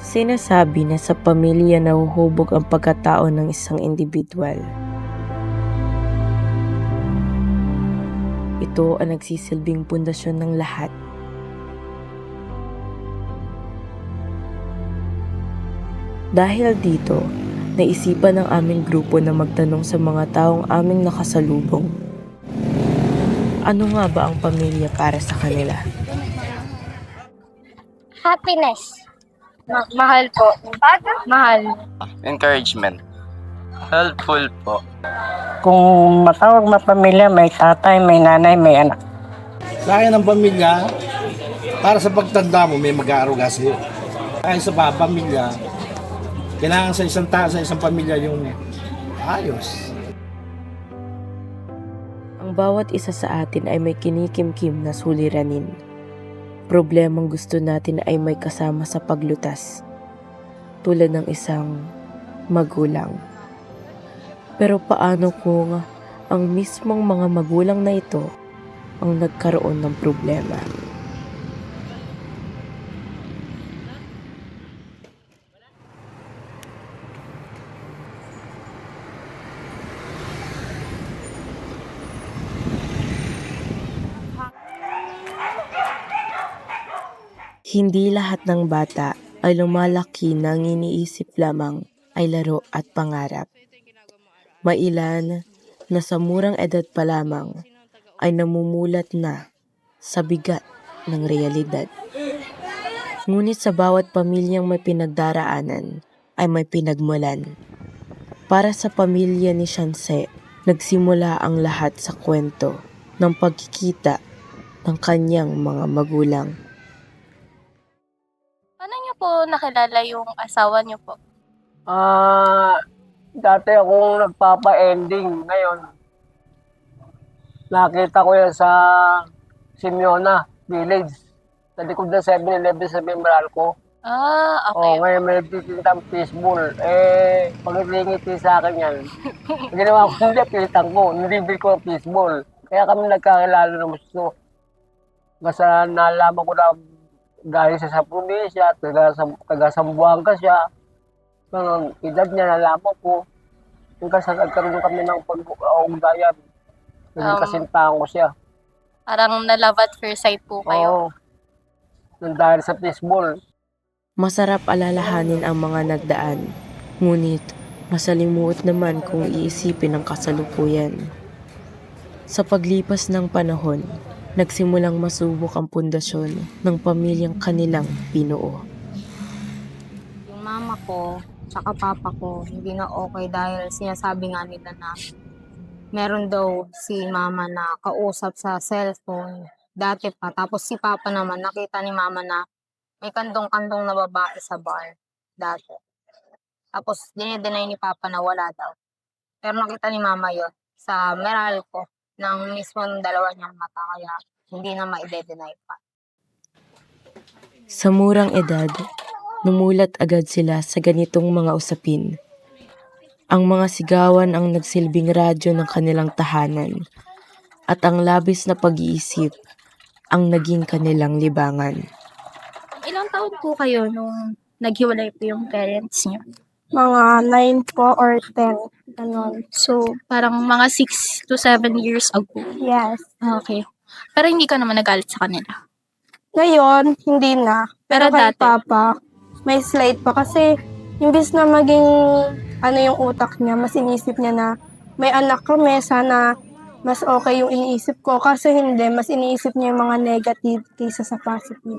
Sinasabi na sa pamilya nahuhubog ang pagkatao ng isang indibidwal. Ito ang nagsisilbing pundasyon ng lahat. Dahil dito, naisipan ng aming grupo na magtanong sa mga taong aming nakasalubong. Ano nga ba ang pamilya para sa kanila? Happiness. Mahal po. Mahal. Encouragement. Helpful po. Kung matawag na pamilya, may tatay, may nanay, may anak. Sa akin ang pamilya, para sa pagtanda mo, may mag-aaruga sa'yo. Kaya sa pamilya, kailangan sa isang tao, sa isang pamilya yung ayos. Ang bawat isa sa atin ay may kinikimkim na suliranin. Problemang gusto natin ay may kasama sa paglutas, tulad ng isang magulang. Pero paano kung ang mismong mga magulang na ito ang nagkaroon ng problema? Hindi lahat ng bata ay lumalaki nang iniisip lamang ay laro at pangarap. May ilan na sa murang edad pa lamang ay namumulat na sa bigat ng realidad. Ngunit sa bawat pamilyang may pinagdaraanan ay may pinagmulan. Para sa pamilya ni Shanse, nagsimula ang lahat sa kwento ng pagkikita ng kanyang mga magulang. Paano niyo po nakilala yung asawa niyo po? Dati akong nagpapa-ending. Ngayon, nakita ko yan sa Simeona Village. Sa likod ng 7-Eleven sa Meralco. Okay. Ngayon may nagtitintang fishbowl. Pag-ngiti sa akin yan. Ginawa ko hindi, pilitan ko. Nilibre ko ang fishbowl. Kaya kami nagkakilala ng gusto. Basta nalaman ko na dahil sa probinsya, taga Sambuanga siya. Ang edad niya nalaman ko. Kasi nagkaroon kami ng pag-ugnayan. Kasintahan ko siya. Parang na-love at first sight po kayo. Oo. Dahil sa fishbowl. Masarap alalahanin ang mga nagdaan, ngunit masalimuot naman kung iisipin ang kasalukuyan. Sa paglipas ng panahon, nagsimulang masubok ang pundasyon ng pamilyang kanilang binuo. Yung mama ko, tsaka papa ko, hindi na okay dahil sinasabi nga nila na meron daw si mama na kausap sa cellphone dati pa. Tapos si papa naman, nakita ni mama na may kandong-kandong na babae sa bar dati. Tapos dinideny ni papa na wala daw. Pero nakita ni mama yon sa Meralco ng mismong dalawa niyang mata, kaya hindi na ma-i-deny pa. Sa murang edad, numulat agad sila sa ganitong mga usapin. Ang mga sigawan ang nagsilbing radyo ng kanilang tahanan, at ang labis na pag-iisip ang naging kanilang libangan. Ilang taon po kayo nung naghiwalay po yung parents niyo? Mga 9 po or 10. Ganon. So, parang mga 6 to 7 years ago. Yes. Okay. Pero hindi ka naman nagalit sa kanila. Ngayon, hindi na. Pero Pero kay dati? Papa, may slight pa kasi imbis na maging yung utak niya, mas inisip niya na may anak kami, sana mas okay yung iniisip ko. Kasi hindi, mas iniisip niya yung mga negative kaysa sa positive.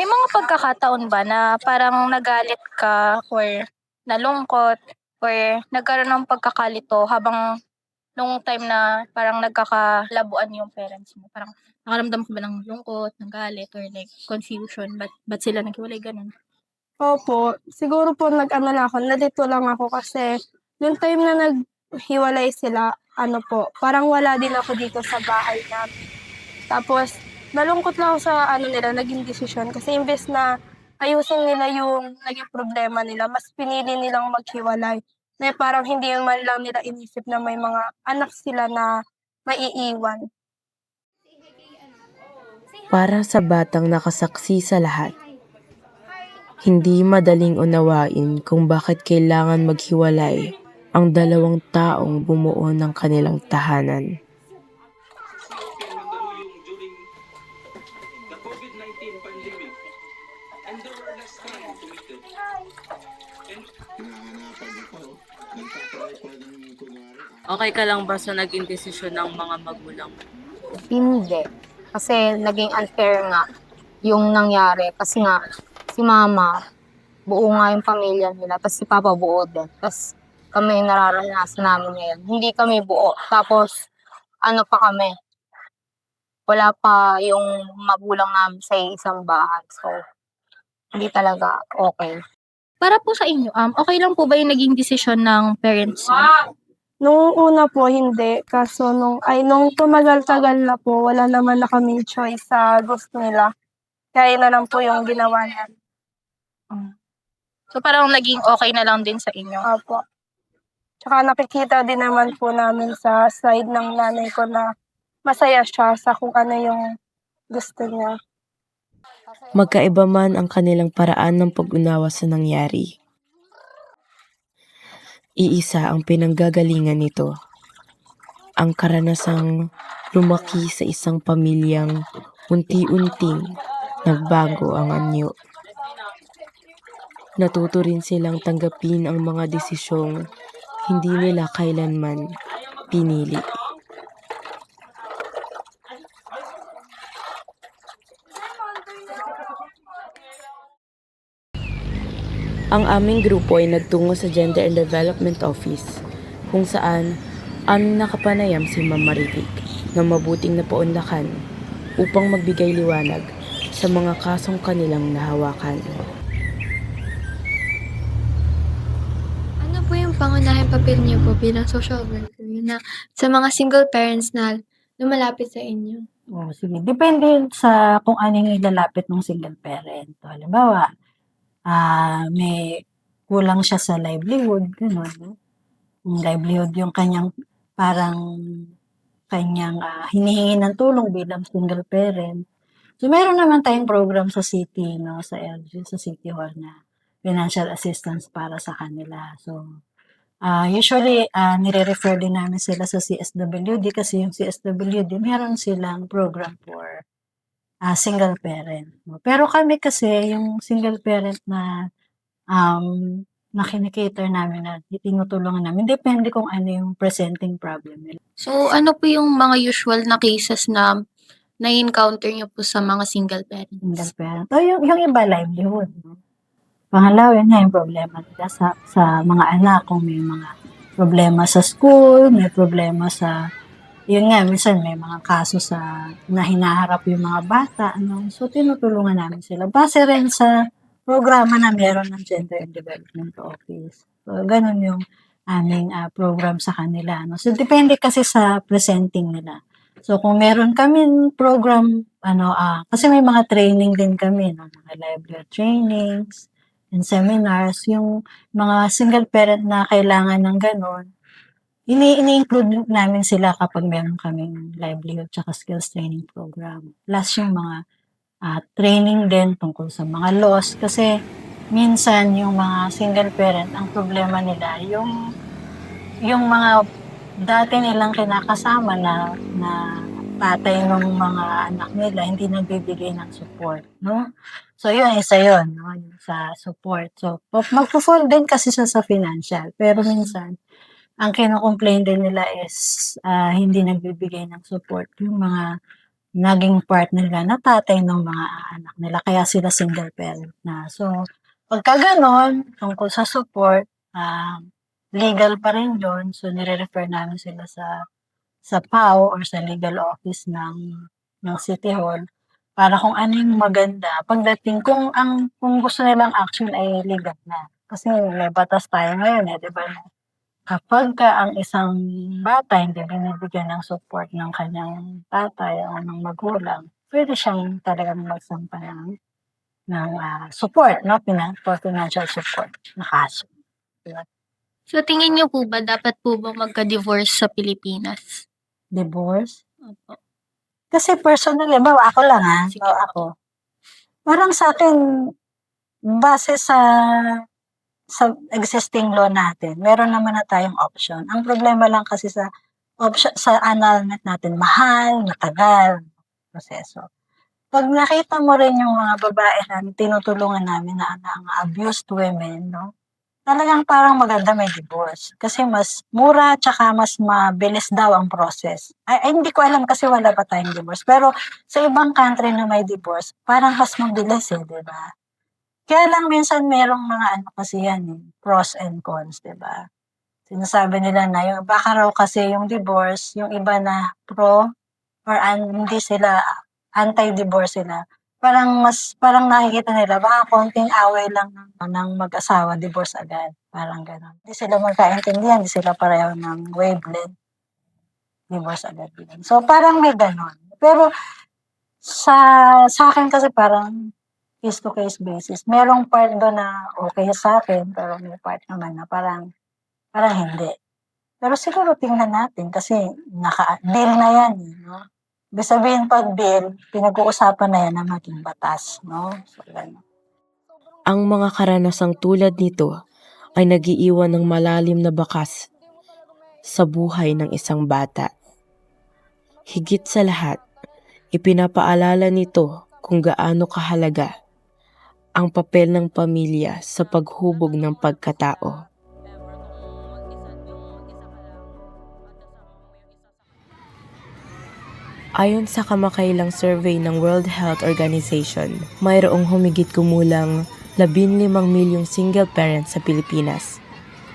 May mga pagkakataon ba na parang nagalit ka or nalungkot or nagkaroon ng pagkakalito habang nung time na parang nagkakalabuan yung parents mo? Parang nakaramdam ka ba ng lungkot, ng galit, or like confusion? Ba't sila naghiwalay ganun? Opo, siguro po nalito lang ako kasi yung time na naghiwalay sila, parang wala din ako dito sa bahay namin. Tapos, nalungkot lang ako sa nila, naging desisyon. Kasi imbes na ayusin nila yung naging problema nila, mas pinili nilang maghiwalay. Na parang hindi man lang nila inisip na may mga anak sila na maiiwan. Para sa batang nakasaksi sa lahat, Hindi madaling unawain kung bakit kailangan maghiwalay ang dalawang taong bumuo ng kanilang tahanan. Okay ka lang ba sa naging desisyon ng mga magulang mo? Hindi. Kasi naging unfair nga yung nangyari. Kasi nga, si mama, buo nga yung pamilya nila. Tapos si papa buo din. Tapos kami nararanasan namin ngayon. Hindi kami buo. Tapos, ano pa kami, wala pa yung magulang namin sa isang bahay. So, hindi talaga okay. Para po sa inyo, okay lang po ba yung naging desisyon ng parents niyo? Nung una po, hindi. Kaso nung tumagal-tagal na po, wala naman na kaming choice sa gusto nila. Kaya na lang po yung ginawa niya. So parang naging okay na lang din sa inyo. Opo. Tsaka nakikita din naman po namin sa side ng nanay ko na masaya siya sa kung ano yung gusto niya. Magkaiba man ang kanilang paraan ng pag-unawa sa nangyari, iisa ang pinanggagalingan nito, ang karanasang lumaki sa isang pamilyang unti-unting nagbago ang anyo. Natuto rin silang tanggapin ang mga desisyong hindi nila kailanman pinili. Ang aming grupo ay nagtungo sa Gender and Development Office kung saan aming nakapanayam si Ma'am Marivic na mabuting napaunlakan upang magbigay liwanag sa mga kasong kanilang nahawakan. Ano po yung pangunahing papel niyo po bilang social worker na sa mga single parents na lumalapit sa inyo? Oh, sige. Depende yun sa kung ano yung ilalapit ng single parent. So, halimbawa, may kulang siya sa livelihood, gano'n. No? Yung livelihood yung kanyang hinihingi ng tulong bilang single parent. So, meron naman tayong program sa city, no, sa LG, sa City Hall na financial assistance para sa kanila. So, usually, nire-refer din namin sila sa CSWD kasi yung CSWD, meron silang program for single parent. No? Pero kami kasi, yung single parent na na kinikater namin na tinutulungan namin, depende kung ano yung presenting problem nila. So, ano po yung mga usual na cases na na-encounter niyo po sa mga single parents? Single parent. O yung iba livelihood. No? Pangalawa, yun nga yung problema nila sa mga anak, kung may mga problema sa school, may problema sa, yun nga, minsan may mga kaso na hinaharap yung mga bata, no? So, tinutulungan namin sila. Base rin sa programa na meron ng Gender and Development Office. So, ganun yung aming program sa kanila. No? So, depende kasi sa presenting nila. So, kung meron kami program, kasi may mga training din kami, no? Mga livelihood trainings and seminars, yung mga single parent na kailangan ng ganun, ini-include namin sila kapag meron kaming livelihood tsaka skills training program. Plus yung mga training din tungkol sa mga laws kasi minsan yung mga single parent, ang problema nila yung mga dati nilang kinakasama na tatay ng mga anak nila hindi nagbibigay ng support, no? So yun, isa yun, no? Yung sa support. So magpo-fall din kasi sa financial, pero minsan ang kino-complain din nila is hindi nagbibigay ng support yung mga naging partner nila na tatay ng mga anak nila. Kaya sila single parent na. So, pagka ganon, tungkol sa support, legal pa rin yun. So, nire-refer namin sila sa PAO or sa legal office ng City Hall para kung ano yung maganda. Pagdating, kung gusto nilang action ay legal na. Kasi may batas tayo ngayon, di ba? Kapag ang isang bata hindi binibigyan ng support ng kanyang tatay o ng magulang, pwede siyang talagang magsampa ng support, no? For financial support na kaso. Diba? So, tingin niyo po ba dapat po ba magka-divorce sa Pilipinas? Divorce? Opo. Kasi personally, ako lang ako. Parang sa akin, base sa existing law natin, meron naman na tayong option. Ang problema lang kasi sa annulment natin, mahal, matagal proseso. Pag nakita mo rin yung mga babae na tinutulungan namin na abused women, no? Talagang parang maganda may divorce. Kasi mas mura tsaka mas mabilis daw ang process. Ay, hindi ko alam kasi wala pa tayong divorce. Pero sa ibang country na may divorce, parang mas mabilis di ba? Kaya lang minsan merong mga kasi yan pros and cons, di ba? Sinasabi nila na yung baka raw kasi yung divorce, yung iba na pro or hindi sila anti-divorce sila. Parang nakikita nila baka konting away lang ng mag-asawa, divorce agad. Parang gano'n. Hindi sila magkaintindihan, hindi sila pareho ng wavelength, divorce agad. So parang may gano'n. Pero sa akin kasi parang case-to-case basis. Merong part doon na okay sa akin, pero may part naman na parang hindi. Pero siguro tingnan natin kasi naka-deal na yan, no? Ibig sabihin pag deal, pinag-uusapan na yan na maging batas, no? So, ganun. Ang mga karanasang tulad nito ay nagiiwan ng malalim na bakas sa buhay ng isang bata. Higit sa lahat, ipinapaalala nito kung gaano kahalaga ang papel ng pamilya sa paghubog ng pagkatao. Ayon sa kamakailang survey ng World Health Organization, mayroong humigit kumulang 15 milyong single parents sa Pilipinas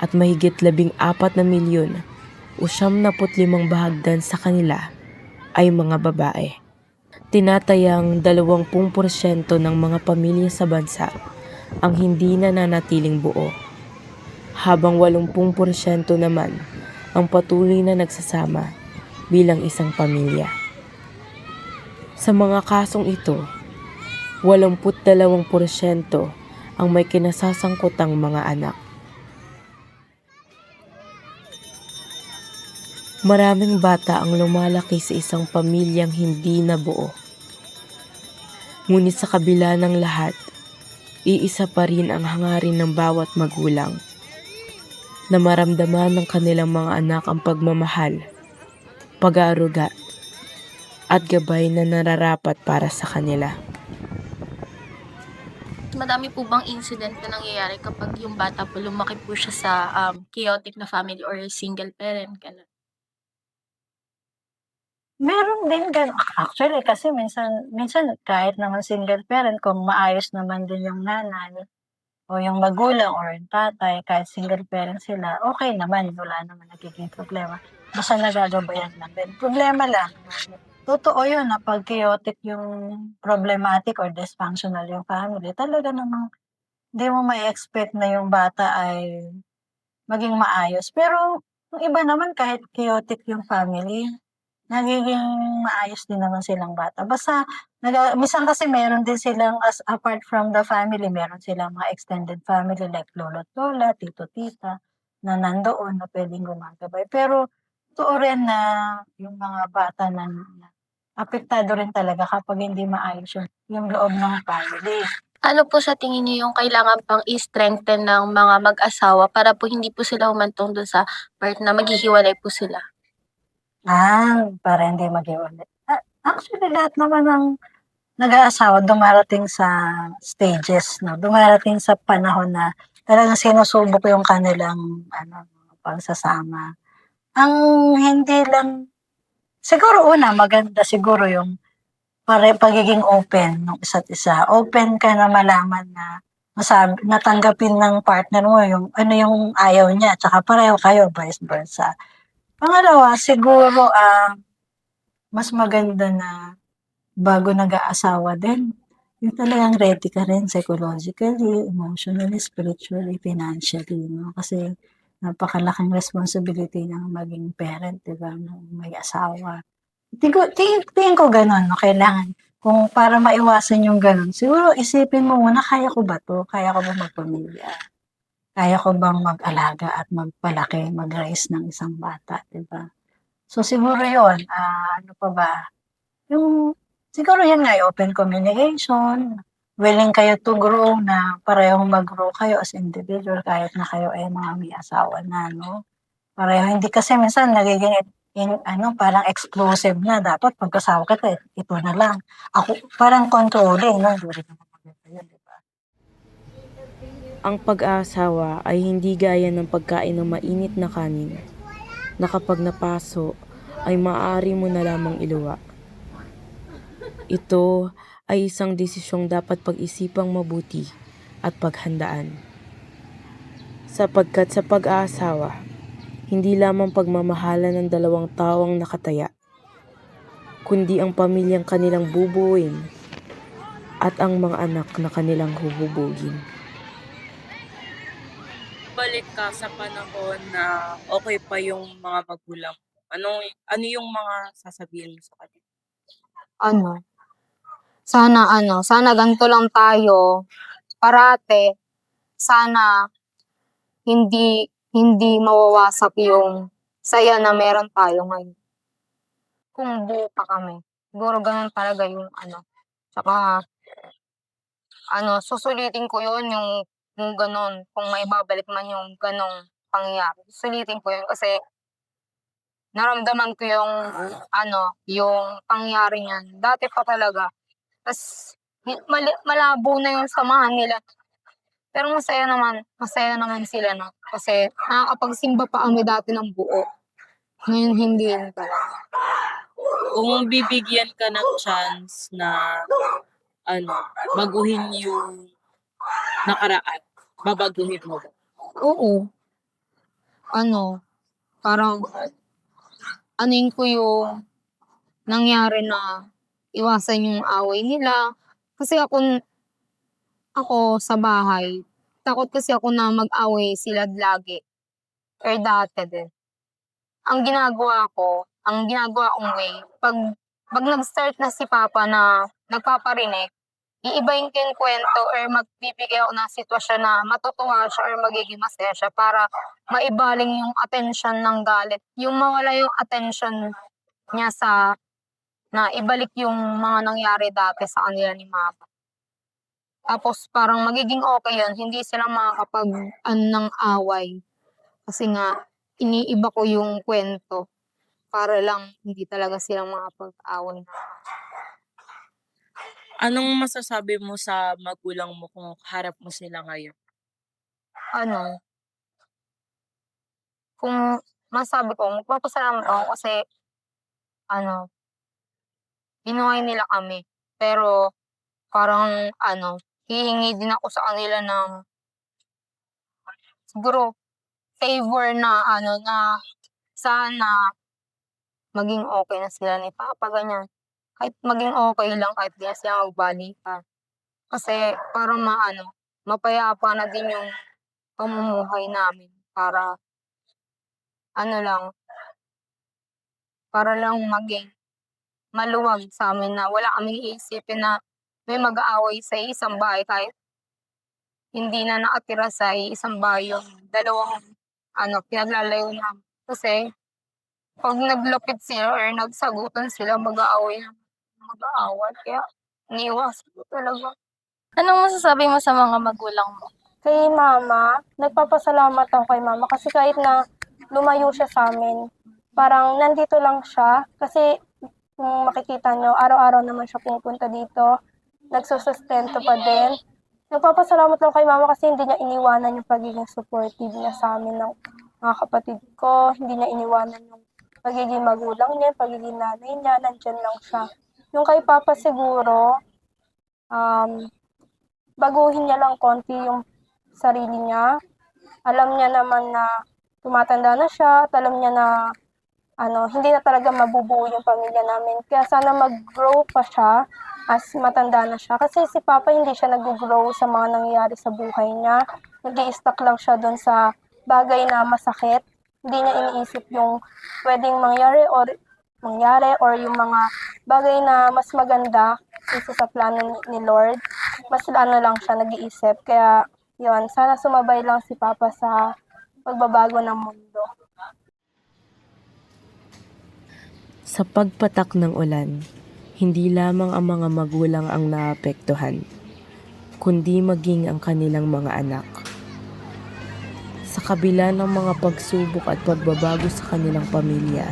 at mahigit 14 na milyon o 75 bahagdan sa kanila ay mga babae. Tinatayang 20% ng mga pamilya sa bansa ang hindi nananatiling buo, habang 80% naman ang patuloy na nagsasama bilang isang pamilya. Sa mga kasong ito, 82% ang may kinasasangkutang mga anak. Maraming bata ang lumalaki sa isang pamilyang hindi nabuo. Ngunit sa kabila ng lahat, iisa pa rin ang hangarin ng bawat magulang na maramdaman ng kanilang mga anak ang pagmamahal, pag-aaruga, at gabay na nararapat para sa kanila. Madami po bang incident na nangyayari kapag yung bata po lumaki po siya sa chaotic na family or single parent? Ganun. Meron din gano'n. Actually, kasi minsan kahit naman single parent, kung maayos naman din yung nanay o yung magulang or yung tatay, kahit single parent sila, okay naman, wala naman nagiging problema. Basta nagagabayan lang din. Problema lang, totoo yun na pag chaotic yung problematic or dysfunctional yung family, talaga namang hindi mo ma-expect na yung bata ay maging maayos. Pero yung iba naman kahit chaotic yung family, nagiging maayos din naman silang bata. Basta minsan kasi meron din silang apart from the family, meron silang mga extended family like lolo't lola, tito, tita, na nandoon na puwedeng gumagabay. Pero totoo rin na yung mga bata na apektado rin talaga kapag hindi maayos yung loob ng family. Ano po sa tingin niyo yung kailangan pang i-strengthen ng mga mag-asawa para po hindi po sila humantong dun sa part na maghihiwalay po sila? Para hindi maghiwalay. Actually lahat naman ng nag-aasawa dumarating sa stages 'no, dumarating sa panahon na talagang sinusubok yung kanilang pagsasama. Ang hindi lang siguro maganda siguro yung pagiging open ng isa't isa. Open ka na malaman na natanggapin ng partner mo yung ano yung ayaw niya, tsaka pareho kayo, vice versa. Pangalawa, siguro mas maganda na bago nag-aasawa din, yung talagang ready ka rin psychologically, emotionally, spiritually, financially, no? Kasi napakalaking responsibility ng maging parent, di ba, ng may asawa. Tingin ko gano'n, no? Kailangan, kung para maiwasan yung gano'n, siguro isipin mo muna, kaya ko ba to? Kaya ko ba magpamilya? Kaya ko bang mag-alaga at magpalaki, mag-raise ng isang bata, di ba? So siguro yun, ano pa ba? Yung siguro yan nga, open communication, willing kayo to grow na parehong mag-grow kayo as individual kahit na kayo ay mga may asawa na, no? Pareho, hindi kasi minsan nagiging parang exclusive na. Dapat pagkasawa kita, ito na lang. Ako, parang controlling, no? Hindi rin naman maganda yun, di ba? Ang pag-aasawa ay hindi gaya ng pagkain ng mainit na kanin na kapag napaso ay maaari mo na lamang iluwa. Ito ay isang desisyong dapat pag-isipang mabuti at paghandaan. Sapagkat sa pag-aasawa, hindi lamang pagmamahalan ng dalawang tao ang nakataya, kundi ang pamilyang kanilang bubuuin at ang mga anak na kanilang huhubugin. Balik ka sa panahon na okay pa yung mga magulang mo. Ano yung mga sasabihin mo sa kanila? Sana ganito lang tayo parate. Sana hindi mawawasak yung saya na meron tayo ngayon. Kung buo pa kami. Siguro ganun talaga yung Tsaka, susulitin ko yun yung ganun. Kung may babalik man yung ganong pangyayari. Susulitin ko yun kasi naramdaman ko yung pangyayari niyan. Dati pa talaga. Tas, malabo na yung samahan nila. Pero masaya naman sila na. Kasi nakakapagsimba pa kami dati ng buo. Ngayon hindi na talaga. Kung bibigyan ka ng chance na baguhin yung nakaraan, babaguhin mo ba? Oo. Parang anuin ko yung nangyari na iwasan yung away nila. Kasi ako sa bahay, takot kasi ako na mag-away sila lagi. Or dati din. Ang ginagawa kong way, pag nag-start na si Papa na nagpaparinig, iibahin ko yung kwento or magbibigay ako ng sitwasyon na matutuwa siya or magiging masaya siya para maibaling yung attention ng galit. Yung mawala yung attention niya na ibalik yung mga nangyari dati sa kanila ni Mama. Tapos parang magiging okay yun, hindi sila makakapag ng away. Kasi nga, iniiba ko yung kwento para lang hindi talaga sila makapag-away. Anong masasabi mo sa magulang mo kung harap mo sila ngayon? Kung masabi ko, magpapasalamat ako kasi binuhay nila kami. Pero parang hihingi din ako sa kanila ng siguro favor na na sana maging okay na sila ni Papa, ganyan. Kahit maging okay lang, kahit di na sila magbalikan. Kasi parang mapayapa na din yung pamumuhay namin para lang maging maluwag sa amin na wala kaming iisipin na may mag-aaway sa isang bahay kahit hindi na nakatira sa isang bahay yung dalawang pinaglalayo namin. Kasi pag naglapit sila or nagsagutan sila, mag-aaway. Kaya iniiwasan ko talaga. Anong masasabi mo sa mga magulang mo? Kay Mama, nagpapasalamat ako kay Mama kasi kahit na lumayo siya sa amin, parang nandito lang siya kasi kung makikita nyo, araw-araw naman siya pumupunta dito, nagsusustento pa din. Nagpapasalamat lang kay Mama kasi hindi niya iniwanan yung pagiging supportive niya sa amin ng mga kapatid ko, hindi niya iniwanan yung pagiging magulang niya, pagiging nanay niya, nandyan lang siya. Yung kay Papa siguro, baguhin niya lang konti yung sarili niya. Alam niya naman na tumatanda na siya at alam niya na hindi na talaga mabubuo yung pamilya namin. Kaya sana mag-grow pa siya as matanda na siya. Kasi si Papa hindi siya nag-grow sa mga nangyayari sa buhay niya. Nag-i-stuck lang siya doon sa bagay na masakit. Hindi niya iniisip yung pwedeng mangyari or yung mga bagay na mas maganda isa sa plano ni Lord. Mas lang siya nag-iisip. Kaya yun, sana sumabay lang si Papa sa pagbabago ng mundo. Sa pagpatak ng ulan, hindi lamang ang mga magulang ang naapektuhan, kundi maging ang kanilang mga anak. Sa kabila ng mga pagsubok at pagbabago sa kanilang pamilya,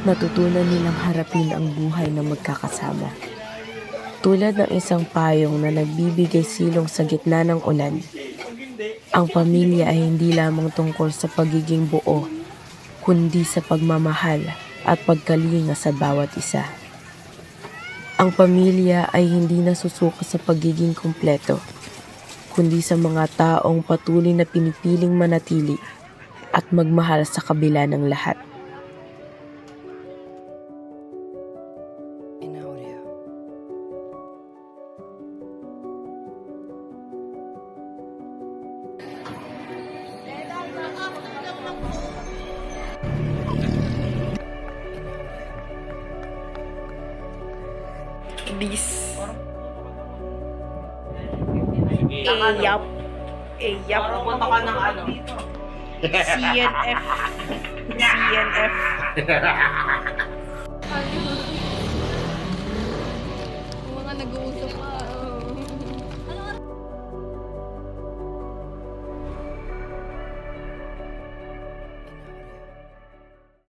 natutunan nilang harapin ang buhay na magkakasama. Tulad ng isang payong na nagbibigay silong sa gitna ng ulan, ang pamilya ay hindi lamang tungkol sa pagiging buo, kundi sa pagmamahal at pagkalinga sa bawat isa. Ang pamilya ay hindi nasusuko sa pagiging kumpleto, kundi sa mga taong patuloy na pinipiling manatili at magmahal sa kabila ng lahat. Bis. Eyap. Eyap. Punta ka ng ano? CNF. CNF.